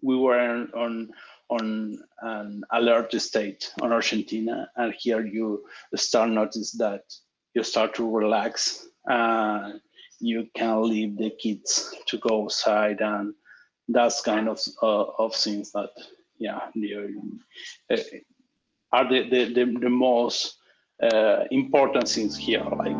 we were on an alert state on Argentina, and here you start notice that you start to relax. You can leave the kids to go outside, and that's kind of things that are the most important things here. Like.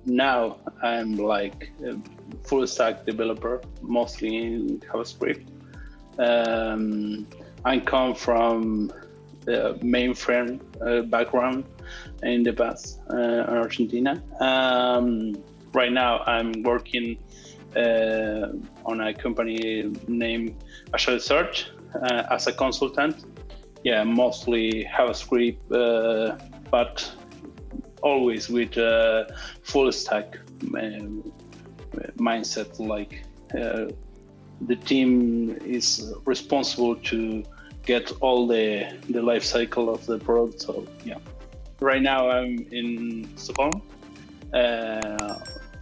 Now I'm like a full stack developer, mostly in JavaScript. I come from the mainframe background in the past in Argentina. Right now I'm working on a company named Agile Search as a consultant. Yeah, mostly JavaScript, but always with full stack mindset. Like the team is responsible to get all the life cycle of the product. So yeah, right now I'm in Stockholm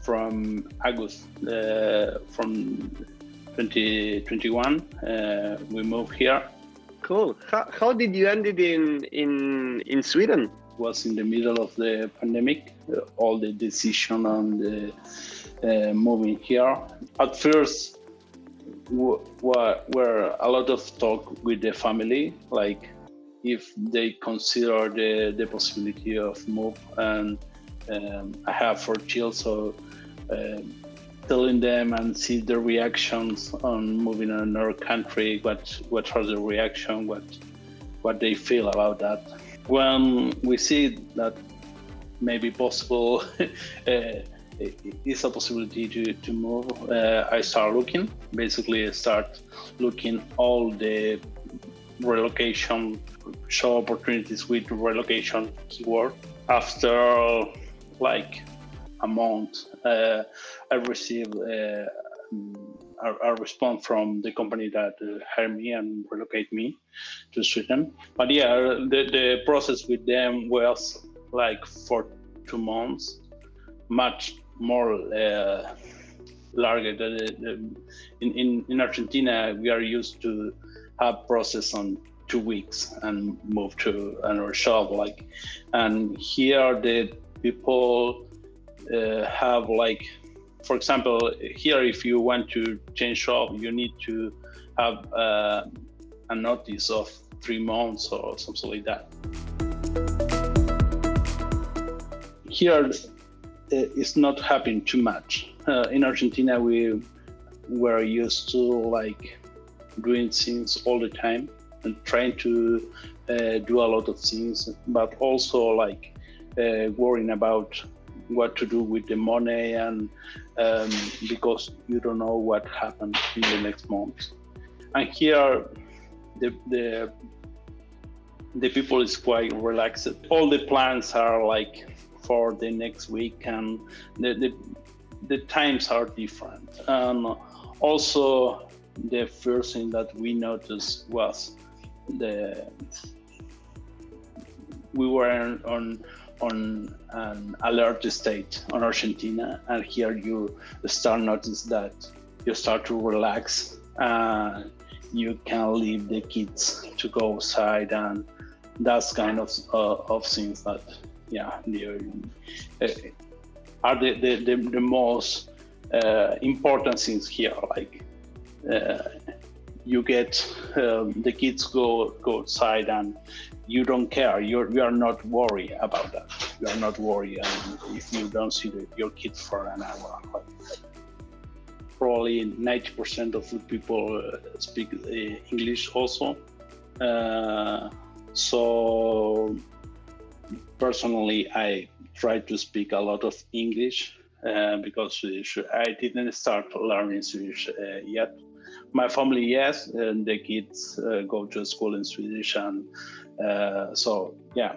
from August from 2021. We moved here. Cool. How did you end it in Sweden? Was in the middle of the pandemic, all the decision on the moving here. At first, were a lot of talk with the family, like if they consider the possibility of move. And I have 4 children, so telling them and see the reactions on moving to another country, what are the reaction, what they feel about that. When we see that maybe possible, it's a possibility to move, I start looking. Basically, I start looking all the relocation, show opportunities with relocation keyword. After like a month, I received a response from the company that hired me and relocate me to Sweden. But yeah, the process with them was like for 2 months, much more larger. In Argentina, we are used to have process on 2 weeks and move to another shop. Like, and here the people have like, for example, here if you want to change shop, you need to have a notice of 3 months or something like that. Here it's not happening too much. In Argentina, we were used to like doing things all the time and trying to do a lot of things, but also like worrying about what to do with the money, and because you don't know what happened in the next month. And here the people is quite relaxed. All the plans are like for the next week, and the times are different. Also the first thing that we noticed was we were on an alert state on Argentina, and here you start notice that you start to relax. You can leave the kids to go outside, and that's kind of things that are the most important things here. Like you get the kids go outside, and you don't care. You are not worried about that. You are not worried if you don't see your kids for an hour. Like, probably 90% of the people speak English also. So personally, I try to speak a lot of English because I didn't start learning Swedish yet. My family, yes, and the kids go to school in Swedish, and so yeah,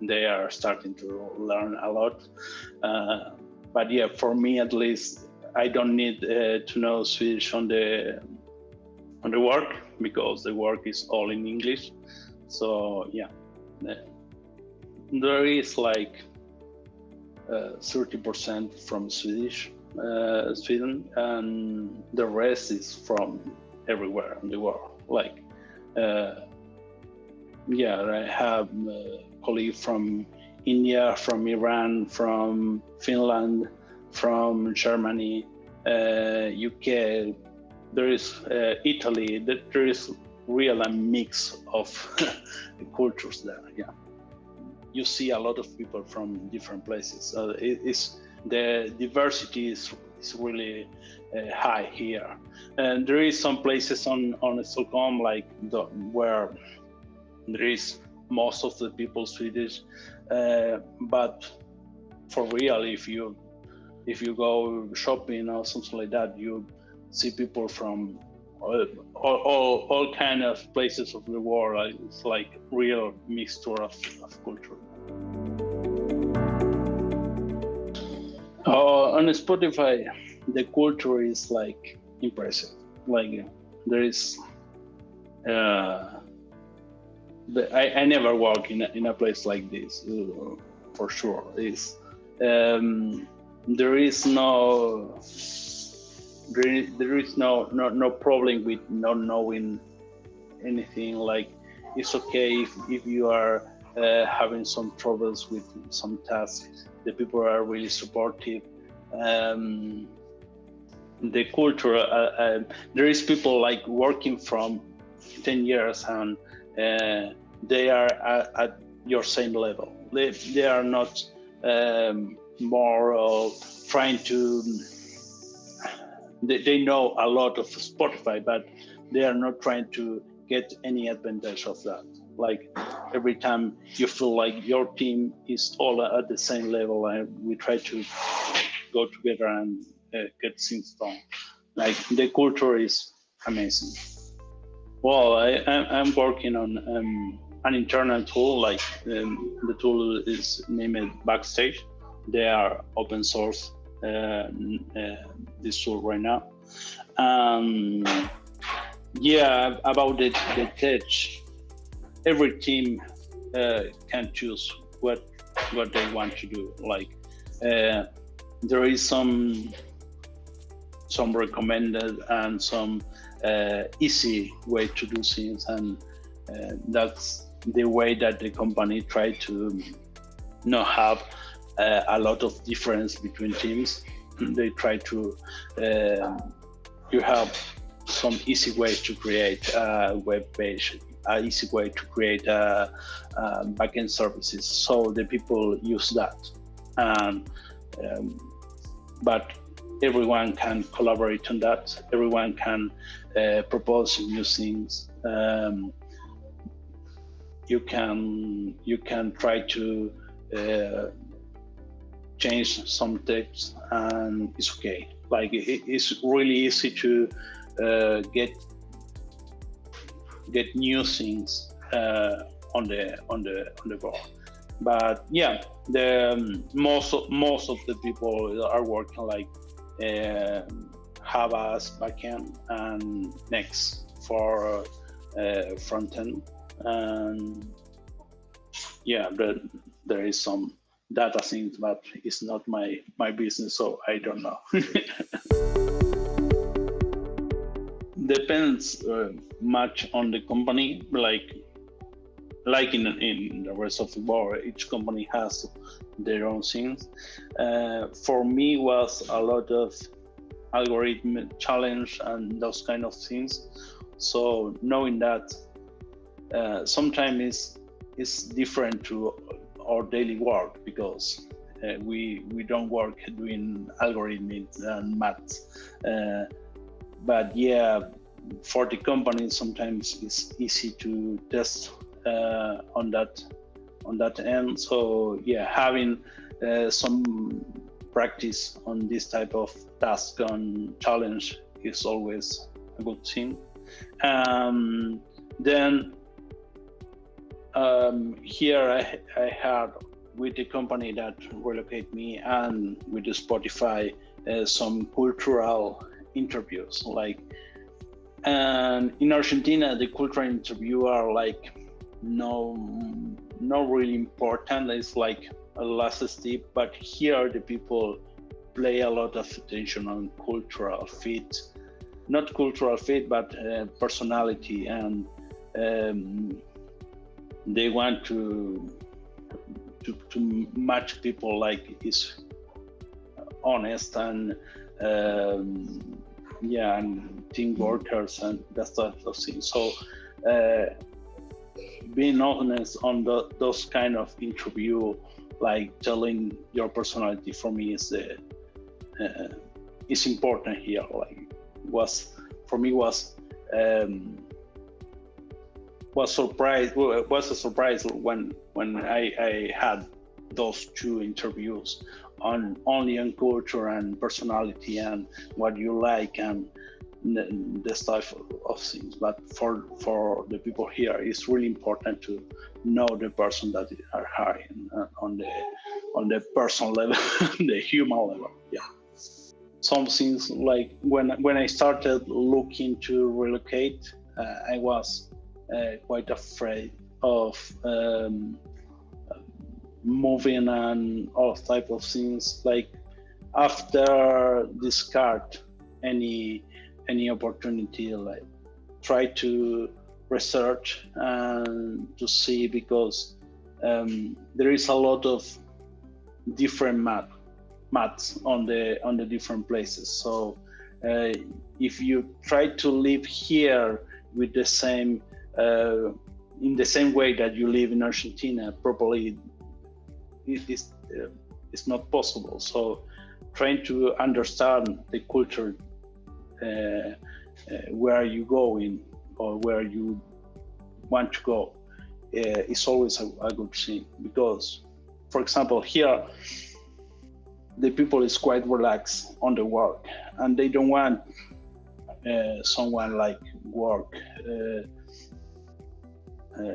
they are starting to learn a lot. But yeah, for me at least, I don't need to know Swedish on on the work, because the work is all in English. So yeah, there is like 30% from Sweden, and the rest is from everywhere in the world. Like, yeah, I have colleagues from India, from Iran, from Finland, from Germany, UK. There is Italy. There is real a mix of cultures there. Yeah, you see a lot of people from different places. The diversity is really high here, and there is some places on Stockholm like where there is most of the people Swedish, but for real, if you go shopping or something like that, you see people from all kind of places of the world. It's like real mixture of culture. On Spotify, the culture is like impressive. Like there is, I never work in a place like this, for sure. There is no problem with not knowing anything. Like it's okay if you are having some troubles with some tasks. The people are really supportive. The culture, there is people like working from 10 years and they are at your same level. They are not more of trying to. They know a lot of Spotify, but they are not trying to get any advantage of that. Like every time you feel like your team is all at the same level, and we try to go together and get things done. Like the culture is amazing. Well, I'm working on an internal tool. Like the tool is named Backstage. They are open source. This tool right now. Yeah, about the tech, every team can choose what they want to do. Like there is some recommended and some easy way to do things, and that's the way that the company try to not have a lot of difference between teams. They try to you have some easy ways to create a web page, an easy way to create backend services, so the people use that. But everyone can collaborate on that. Everyone can propose new things. You can try to change some text, and it's okay. Like it's really easy to get new things on the board. But yeah, the most of the people are working like Java as backend and Next for frontend, and yeah, there is some data things, but it's not my business, so I don't know. Depends much on the company. Like in the rest of the world, each company has their own things. For me, was a lot of algorithm challenge and those kind of things. So knowing that sometimes it's different to our daily work, because we don't work doing algorithms and maths. But yeah, for the company, sometimes it's easy to test on that end. So yeah, having some practice on this type of task and challenge is always a good thing. Then here I had with the company that relocate me and with the Spotify some cultural interviews. Like And in Argentina, the cultural interview are like not really important. It's like a last step, but here the people play a lot of attention on cultural fit, not cultural fit, but personality, and they want to match people like is honest and and team workers and that type of things. So being honest on those kind of interview, like telling your personality, for me is important here. Like was a surprise when I had those two interviews on only on culture and personality and what you like and this type of things. But for the people here, it's really important to know the person that are hiring on the personal level, the human level. Yeah. Some things like when I started looking to relocate, I was quite afraid of moving and all type of things. Like after discard any opportunity, like try to research and to see, because there is a lot of different maths on the different places. So if you try to live here with the same in the same way that you live in Argentina, probably it's not possible. So trying to understand the culture where you go in or where you want to go is always a good thing, because for example here the people is quite relaxed on the work and they don't want someone like work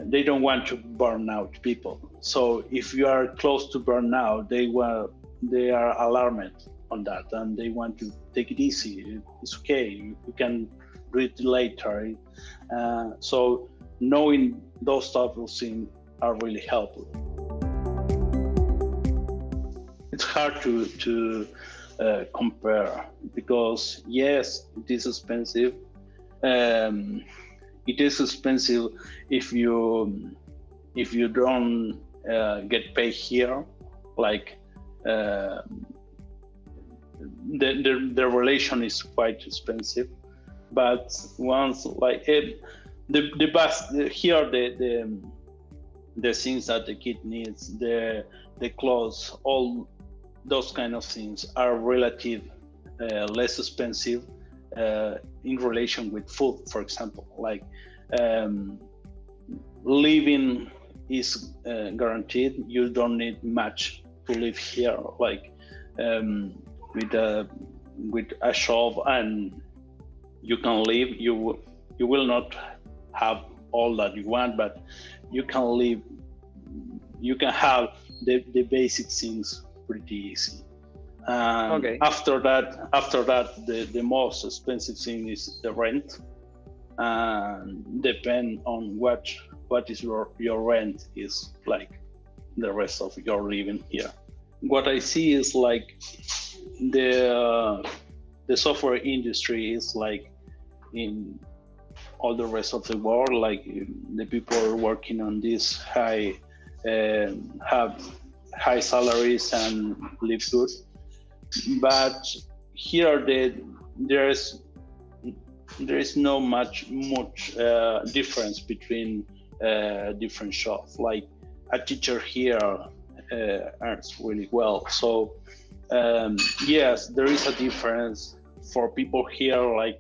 they don't want to burn out people. So if you are close to burnout, they are alarmed on that and they want to take it easy. It's okay, you can do it later. So knowing those type of things are really helpful. It's hard to compare, because yes, it is expensive. It is expensive if you don't get paid here. Like the relation is quite expensive, but once like the best here, the things that the kid needs, the clothes, all those kind of things are relative less expensive in relation with food, for example. Like living is guaranteed. You don't need much to live here. Like with a shop and you can live. You will not have all that you want, but you can live. You can have the basic things pretty easy. Okay. After that, the most expensive thing is the rent. Depend on what is your rent is like the rest of your living here. What I see is like the software industry is like in all the rest of the world. Like the people working on this have high salaries and live good. But here there is no much difference between different shops. Like a teacher here earns really well. So yes, there is a difference for people here. Like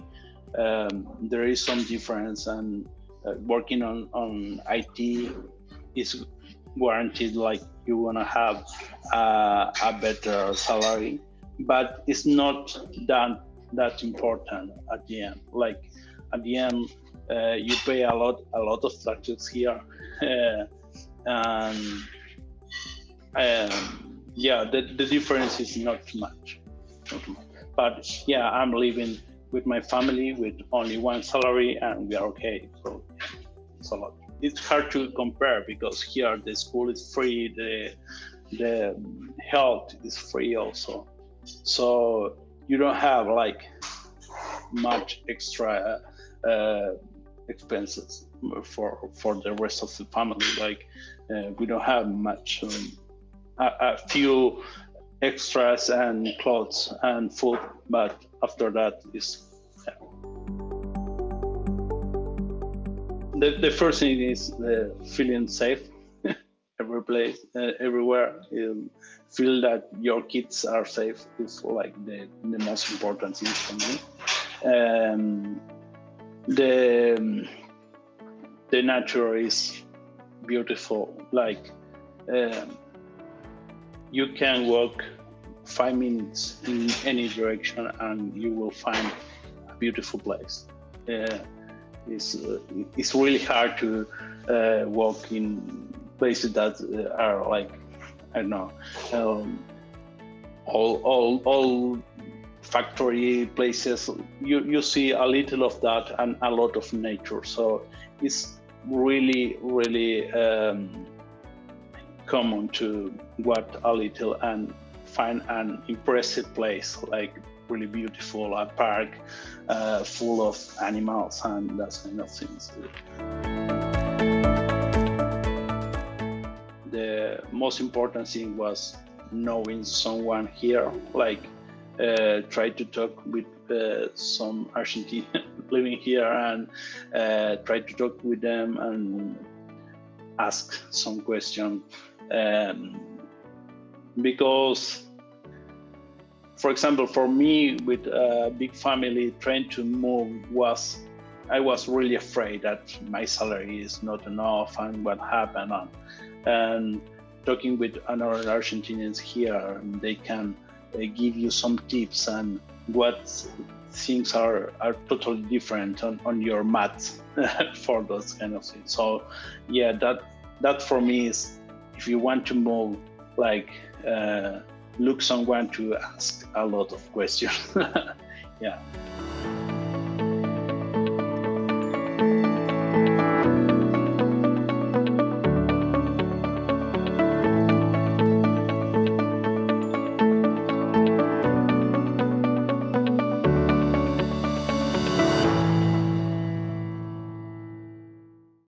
there is some difference, and working on IT is guaranteed. Like you wanna have a better salary, but it's not that important at the end. Like at the end, you pay a lot of taxes here, and the difference is not much. But yeah, I'm living with my family with only one salary, and we are okay. So it's a lot. It's hard to compare because here the school is free, the health is free also. So you don't have like much extra expenses for the rest of the family. Like we don't have much, a few extras and clothes and food, but after that is the first thing is feeling safe. Every place, everywhere, feel that your kids are safe is like the most important thing for me. The nature is beautiful. Like you can walk 5 minutes in any direction and you will find a beautiful place. It's really hard to walk in places that are like, I don't know, all factory places. You see a little of that and a lot of nature. So it's really common to walk a little and find an impressive place, like really beautiful, a park full of animals and that kind of things. The most important thing was knowing someone here, like try to talk with some Argentinian living here and try to talk with them and ask some question. Because, for example, for me with a big family, trying to move I was really afraid that my salary is not enough and what happened. And talking with another Argentinians here, they can give you some tips and what things are totally different on your mat for those kind of things. So yeah, that for me is, if you want to move, like look someone to ask a lot of questions. Yeah.